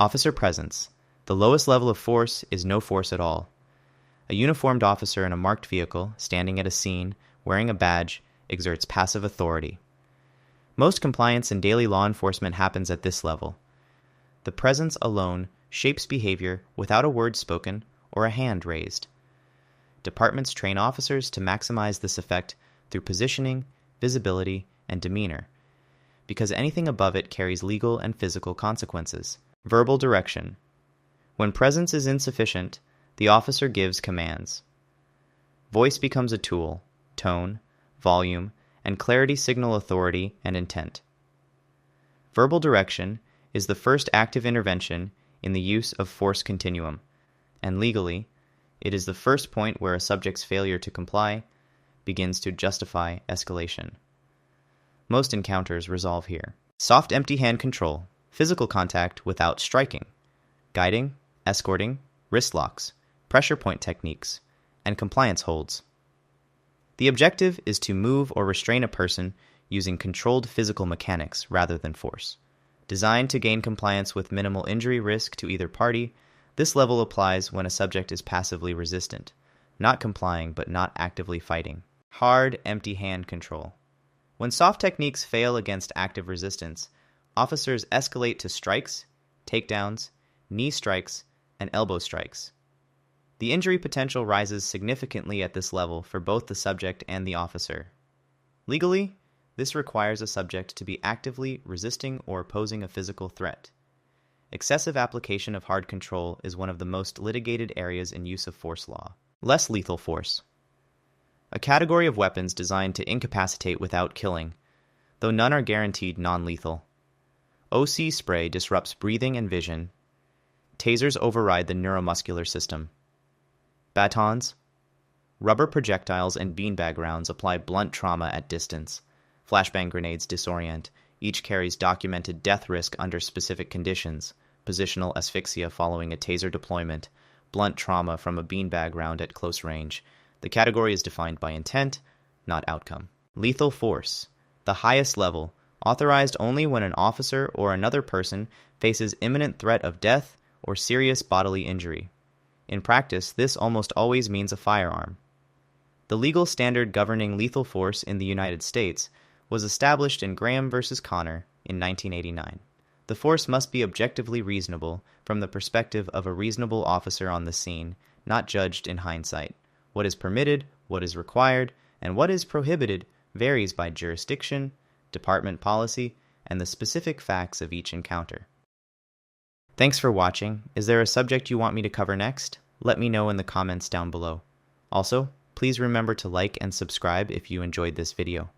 Officer presence. The lowest level of force is no force at all. A uniformed officer in a marked vehicle, standing at a scene, wearing a badge, exerts passive authority. Most compliance in daily law enforcement happens at this level. The presence alone shapes behavior without a word spoken or a hand raised. Departments train officers to maximize this effect through positioning, visibility, and demeanor, because anything above it carries legal and physical consequences. Verbal direction. When presence is insufficient, the officer gives commands. Voice becomes a tool. Tone, volume, and clarity signal authority and intent. Verbal direction is the first active intervention in the use of force continuum, and legally, it is the first point where a subject's failure to comply begins to justify escalation. Most encounters resolve here. Soft empty hand control, physical contact without striking, guiding, escorting, wrist locks, pressure point techniques, and compliance holds. The objective is to move or restrain a person using controlled physical mechanics rather than force. Designed to gain compliance with minimal injury risk to either party, this level applies when a subject is passively resistant, not complying but not actively fighting. Hard, empty hand control. When soft techniques fail against active resistance, officers escalate to strikes, takedowns, knee strikes, and elbow strikes. The injury potential rises significantly at this level for both the subject and the officer. Legally, this requires a subject to be actively resisting or posing a physical threat. Excessive application of hard control is one of the most litigated areas in use of force law. Less lethal force. A category of weapons designed to incapacitate without killing, though none are guaranteed non-lethal. OC spray disrupts breathing and vision. Tasers override the neuromuscular system. Batons. Rubber projectiles and beanbag rounds apply blunt trauma at distance. Flashbang grenades disorient. Each carries documented death risk under specific conditions. Positional asphyxia following a taser deployment. Blunt trauma from a beanbag round at close range. The category is defined by intent, not outcome. Lethal force. The highest level, authorized only when an officer or another person faces imminent threat of death or serious bodily injury. In practice, this almost always means a firearm. The legal standard governing lethal force in the United States was established in Graham v. Connor in 1989. The force must be objectively reasonable from the perspective of a reasonable officer on the scene, not judged in hindsight. What is permitted, what is required, and what is prohibited varies by jurisdiction, department policy, and the specific facts of each encounter. Thanks for watching. Is there a subject you want me to cover next? Let me know in the comments down below. Also, please remember to like and subscribe if you enjoyed this video.